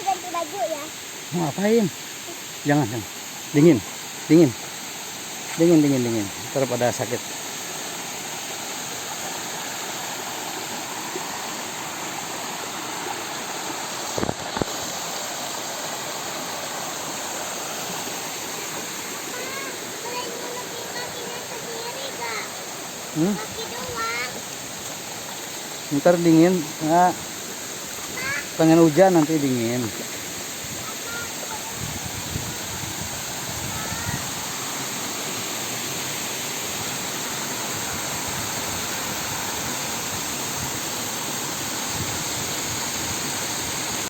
ganti baju ya. Mau ngapain? Jangan, jangan. Dingin, dingin, dingin, dingin, dingin. Ntar pada sakit. Boleh nyulukin kakinya sendiri kak. Hmm? Kaki doang. Ntar dingin. Nah, pengen hujan nanti dingin.